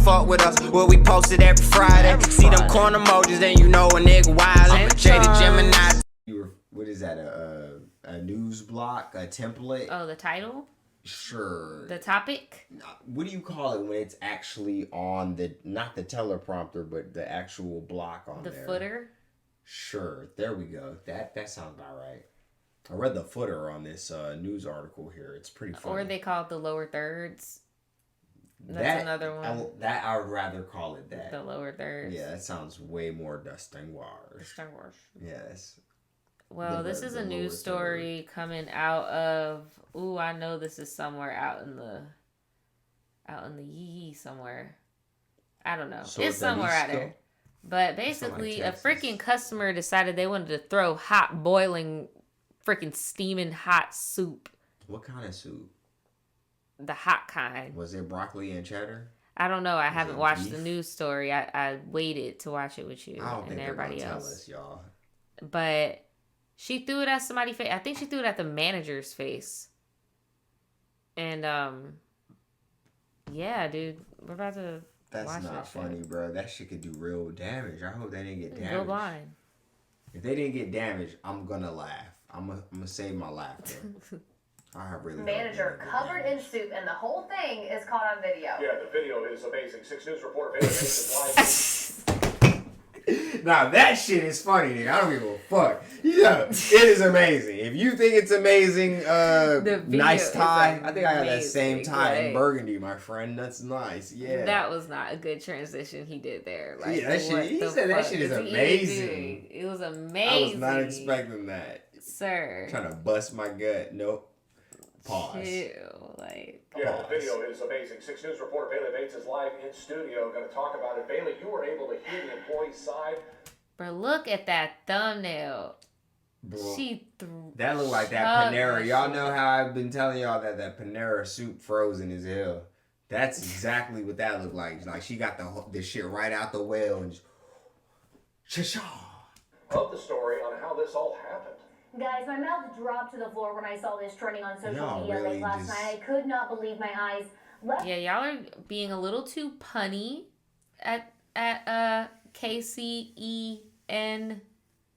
fuck with us. What we posted every Friday. See them corn emojis, then you know a nigga wild. Jada Gemini. What is that? A news block? A template? Oh, the title? Sure. The topic? What do you call it when it's actually on the, not the teleprompter, but the actual block on there? The footer? Sure. There we go. That sounds about right. I read the footer on this news article here. It's pretty funny. Or they call it the lower thirds. That's another one. I would rather call it that. The lower thirds. Yeah, that sounds way more distinguished. Yes. Well, this is a news story coming out of. Ooh, I know this is somewhere out in the yee somewhere. I don't know. So it's somewhere out there. But basically, a freaking customer decided they wanted to throw hot, boiling, freaking steaming hot soup. What kind of soup? The hot kind. Was it broccoli and cheddar? I don't know. I haven't watched the news story. I waited to watch it with you and everybody else. Tell us, y'all. But she threw it at somebody's face. I think she threw it at the manager's face. And yeah, dude, we're about to. That's not funny, bro. That shit could do real damage. I hope they didn't get damaged. Go blind. If they didn't get damaged, I'm gonna laugh. I'm gonna save my laughter. I really manager covered in soup, and the whole thing is caught on video. Yeah, the video is amazing. 6 News reporter live. Now that shit is funny, nigga. I don't give a fuck. Yeah, it is amazing. If you think it's amazing, nice tie. I think I got that same tie in burgundy, my friend. That's nice. Yeah. That was not a good transition he did there. Like, yeah, that shit. He said that shit is amazing. It was amazing. I was not expecting that, sir. Trying to bust my gut. Nope. Pause. Chill, like. Yeah, the video is amazing. 6 News reporter Bailey Bates is live in studio. Going to talk about it. Bailey, you were able to hear the employee's side. Bro, look at that thumbnail. Bro, she threw. That looked like that Panera. Y'all know how I've been telling y'all that Panera soup frozen as hell. That's exactly what that looked like. Like she got the shit right out the well and just. Cha-cha. Love the story on how this all happened. Guys, my mouth dropped to the floor when I saw this trending on social media late last night. I could not believe my eyes. Yeah, y'all are being a little too punny at KCEN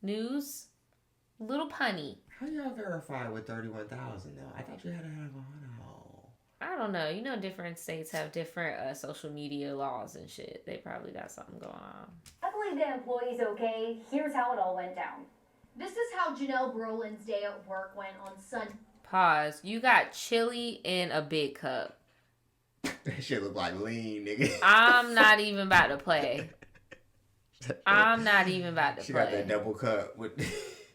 News. A little punny. How y'all verify with 31,000 though? I thought you had to have 100. I don't know. You know, different states have different social media laws and shit. They probably got something going on. I believe the employee's okay. Here's how it all went down. This is how Janelle Brolin's day at work went on Sunday. Pause. You got chili in a big cup. That shit look like lean, nigga. I'm not even about to play. I'm not even about to she play. She got that double cup with.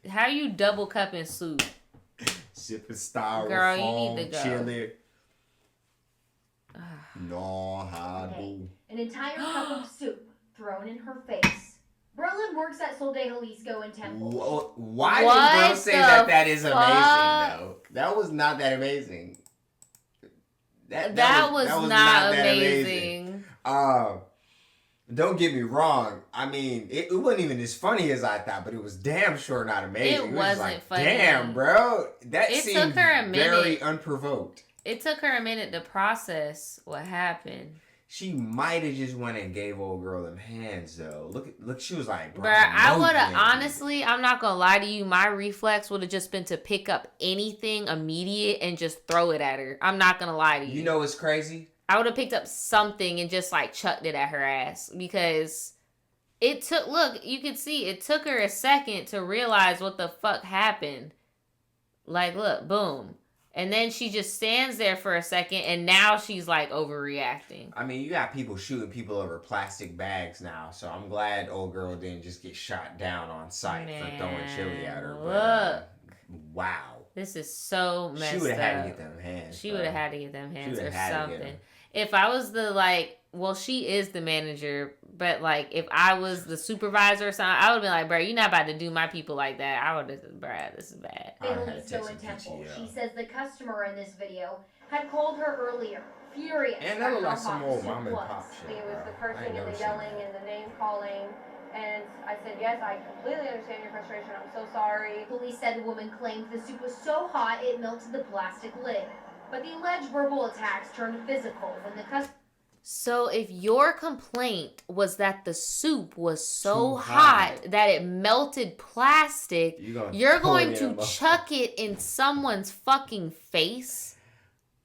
How you double cupping soup? Sipping styrofoam. Girl, you need to go. Chili. No, how do? An entire cup of soup thrown in her face. Brolin works at Sol de Jalisco in Temple. Why did bro say that is amazing, though? That was not that amazing. That was not amazing. Don't get me wrong. I mean, it wasn't even as funny as I thought, but it was damn sure not amazing. It wasn't like, funny. Damn, bro. That it seemed took her a minute. Very unprovoked. It took her a minute to process what happened. She might have just went and gave old girl them hands, though. Look, she was like, bruh, I would have, honestly, I'm not going to lie to you, my reflex would have just been to pick up anything immediate and just throw it at her. I'm not going to lie to you. You know what's crazy? I would have picked up something and just, like, chucked it at her ass. Because it took, look, you can see, it took her a second to realize what the fuck happened. Like, look, boom. And then she just stands there for a second, and now she's, like, overreacting. I mean, you got people shooting people over plastic bags now, so I'm glad old girl didn't just get shot down on sight for throwing chili at her. Look. Wow. This is so messed up. She would have had to get them hands. She would have had to get them hands or something. If I was the, like, well, she is the manager, but, like, if I was the supervisor or something, I would have been like, bro, you're not about to do my people like that. I would have said, bro, this is bad. Jalisco in Temple. She says the customer in this video had called her earlier, furious. And that looked like some old mom and pop shit. It was the cursing and the yelling and the name calling. And I said, yes, I completely understand your frustration. I'm so sorry. Police said the woman claimed the soup was so hot it melted the plastic lid. But the alleged verbal attacks turned physical when the customer... So if your complaint was that the soup was so hot that it melted plastic, you're going to chuck it in someone's fucking face?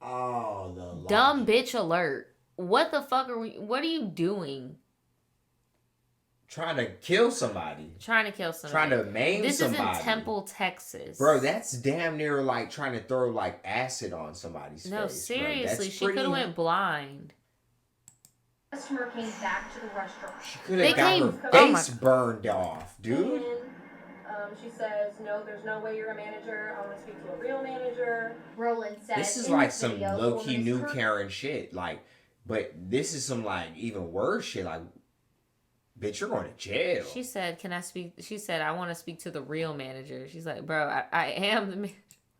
Oh, the logic. Dumb bitch alert. What the fuck what are you doing? Trying to kill somebody. Trying to kill somebody. Trying to maim somebody. This is in Temple, Texas. Bro, that's damn near like trying to throw like acid on somebody's face. No, seriously, she could have went blind. Customer came back to the restaurant. She could have got her face burned off, dude. And, she says, no, there's no way you're a manager. I want to speak to a real manager. Roland said, this is like some low-key new Karen shit. Like, but this is some like even worse shit. Like, bitch, you're going to jail. She said, can I speak? She said, I want to speak to the real manager. She's like, bro, I am the manager.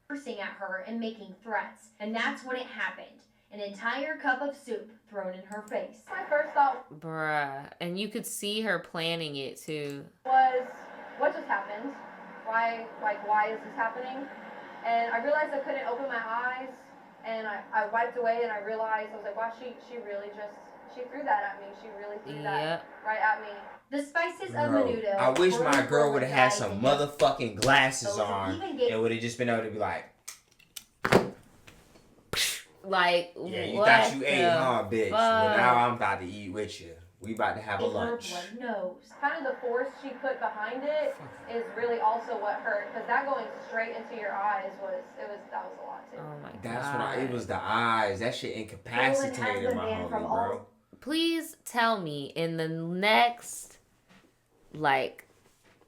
Cursing at her and making threats. And that's when it happened. An entire cup of soup thrown in her face. My first thought, bruh, and you could see her planning it too. Was, what just happened? Why is this happening? And I realized I couldn't open my eyes, and I wiped away, and I realized, I was like, wow, she really just, she threw that at me. She really threw that right at me. The spices of menudo. I wish my girl would have had some motherfucking glasses on. It would have just been able to be like, yeah, you thought you ate, huh, bitch? Well, now I'm about to eat with you. We about to have a lunch. Kind of the force she put behind it is really also what hurt, because that going straight into your eyes that was a lot too. Oh my god. That's what it was, the eyes. That shit incapacitated my homie, bro. Please tell me in the next like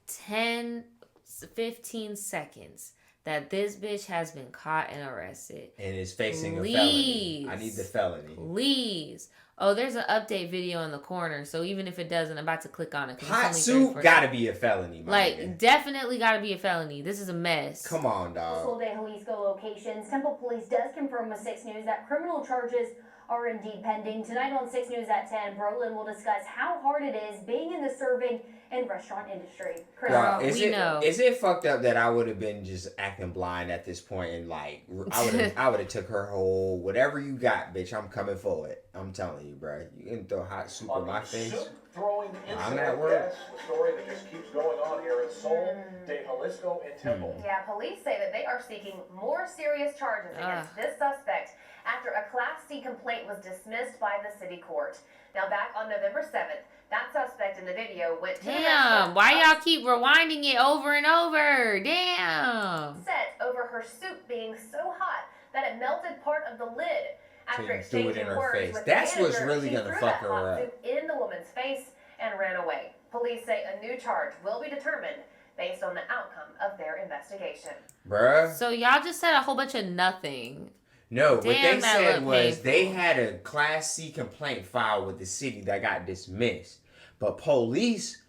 10, 15 seconds that this bitch has been caught and arrested. And is facing a felony. I need the felony. Please. Oh, there's an update video in the corner, so even if it doesn't, I'm about to click on it. Hot soup gotta be a felony, like, definitely gotta be a felony. This is a mess. Come on, dog. Full day Jalisco locations. Temple Police does confirm with 6 News that criminal charges are indeed pending. Tonight on 6 News at 10, Brolin will discuss how hard it is being in the serving and restaurant industry. Girl, is it fucked up that I would have been just acting blind at this point and like I would have took her whole whatever you got, bitch. I'm coming for it. I'm telling you, bro. You can throw hot soup in my face. I'm at work. The story that just keeps going on here in Seoul, de Jalisco, and Temple. Yeah, police say that they are seeking more serious charges against this suspect after a Class C complaint was dismissed by the city court. Now, back on November 7th, that suspect in the video went to the restaurant. Why y'all keep rewinding it over and over? Damn. Set over her soup being so hot that it melted part of the lid. After exchanging words with the That's manager, what's really she gonna threw fuck that her hot up. soup in the woman's face and ran away. Police say a new charge will be determined based on the outcome of their investigation. Bruh. So y'all just said a whole bunch of nothing. No, what they said was they had a Class C complaint filed with the city that got dismissed. But police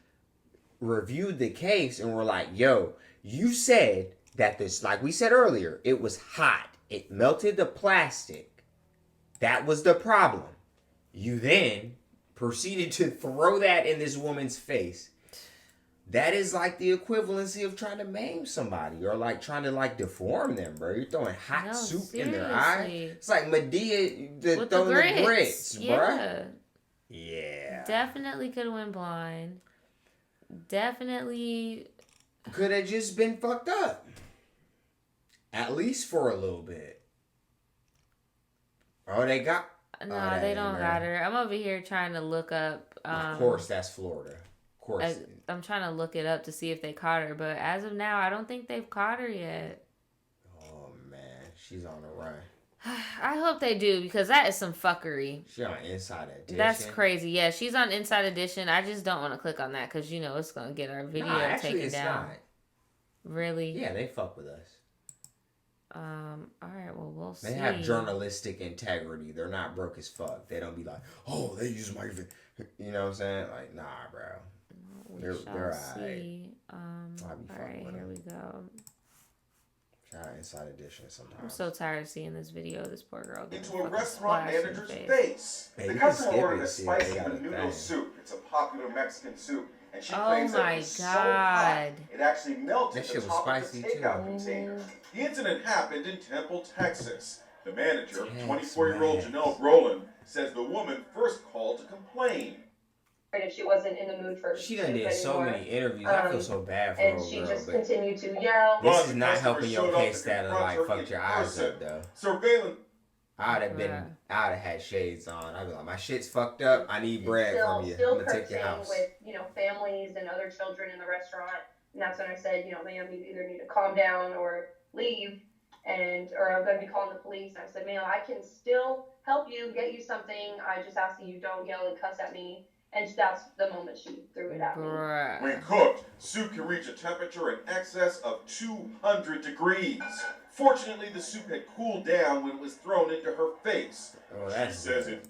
reviewed the case and were like, yo, you said that this, like we said earlier, it was hot. It melted the plastic. That was the problem. You then proceeded to throw that in this woman's face. That is like the equivalency of trying to maim somebody or like trying to like deform them, bro. You're throwing hot soup in their eye. It's like Medea throwing the grits, bro. Yeah. Definitely could have went blind. Definitely could have just been fucked up. At least for a little bit. Oh, they got... No, they don't got her. I'm over here trying to look up... of course, that's Florida. Of course. I'm trying to look it up to see if they caught her, but as of now, I don't think they've caught her yet. Oh, man. She's on the run. I hope they do, because that is some fuckery. She's on Inside Edition. That's crazy. Yeah, she's on Inside Edition. I just don't want to click on that, because, you know, it's going to get our video taken down. Not. Really? Yeah, they fuck with us. All right, well, we'll see. They have journalistic integrity. They're not broke as fuck. They don't be like, oh, they use my... You know what I'm saying? Like, nah, bro. We shall see. All right, here we go. Try Inside Edition sometimes. I'm so tired of seeing this video. This poor girl into a restaurant manager's face. The customer ordered a spicy menudo soup. It's a popular Mexican soup. And she claims that it was so hot, it actually melted the top of the takeout container. The incident happened in Temple, Texas. The manager, 24-year-old Janelle Brolin, says the woman first called to complain. If she wasn't in the mood for she done did so many interviews. I feel so bad for and her she girl, just but continued to yell. this is not helping your case that like fucked your eyes up though. Surveillance. I'd have had shades on. I'd be like, my shit's fucked up. I need bread from you. I'm gonna take your house. With families and other children in the restaurant, and that's when I said, ma'am, you either need to calm down or leave, or I'm gonna be calling the police. And I said, ma'am, I can still help you, get you something. I just ask that you don't yell and cuss at me. And that's the moment she threw it at me. When cooked, soup can reach a temperature in excess of 200 degrees. Fortunately, the soup had cooled down when it was thrown into her face. Oh, that says it.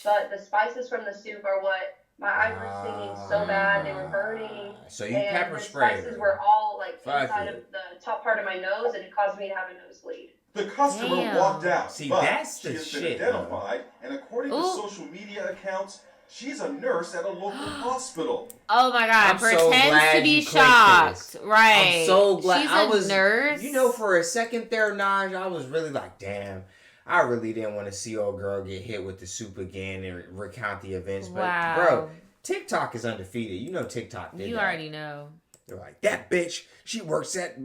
But the spices from the soup are what my eyes were stinging so bad. They were burning. So you pepper sprayed. The spices were all inside of the top part of my nose, and it caused me to have a nosebleed. The customer walked out. See, but that's the she has shit. been identified, and according to social media accounts, she's a nurse at a local hospital. Oh my God! I'm Pretends so glad to be you shocked, right? I'm so glad. She's a nurse. For a second there, Nadja, I was really like, damn. I really didn't want to see old girl get hit with the soup again and recount the events. But bro, TikTok is undefeated. TikTok did You already know. They're like, that bitch, she works at...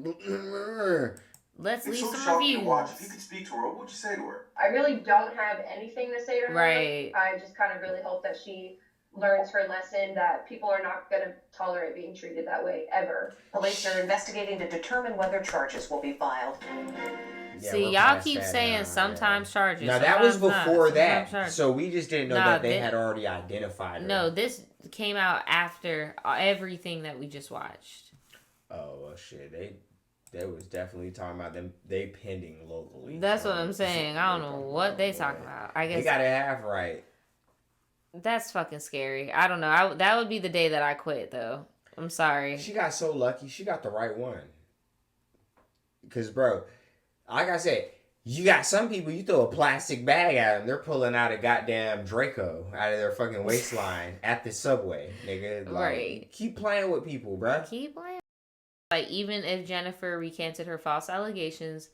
Let's leave some reviews. reviews. If you could speak to her, what would you say to her? I really don't have anything to say to her. Right. I just kind of really hope that she learns her lesson, that people are not going to tolerate being treated that way ever. Police are investigating to determine whether charges will be filed. Yeah, see, y'all keep saying sometimes charges. Now, that was before that. Charges. So we just didn't know that they had already identified her. No, this came out after everything that we just watched. Oh, well, shit. They was definitely talking about them. They pending locally. That's what I'm saying. I don't know what they talking about. I guess they got it half right. That's fucking scary. I don't know. That would be the day that I quit, though. I'm sorry. She got so lucky. She got the right one. Because, bro, like I said, you got some people, you throw a plastic bag at them, they're pulling out a goddamn Draco out of their fucking waistline at the subway, nigga. Like, right. Keep playing with people, bro. Keep playing. Like, even if Jennifer recanted her false allegations,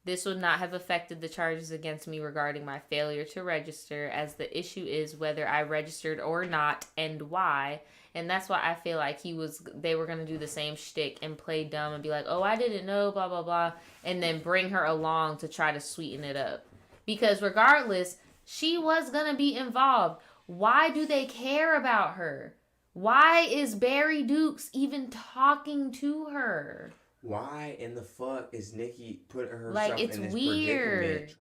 this would not have affected the charges against me regarding my failure to register, as the issue is whether I registered or not and why. And that's why I feel like they were going to do the same shtick and play dumb and be like, oh, I didn't know, blah, blah, blah. And then bring her along to try to sweeten it up. Because regardless, she was going to be involved. Why do they care about her? Why is Barry Dukes even talking to her? Why in the fuck is Nikki putting herself in this weird. predicament?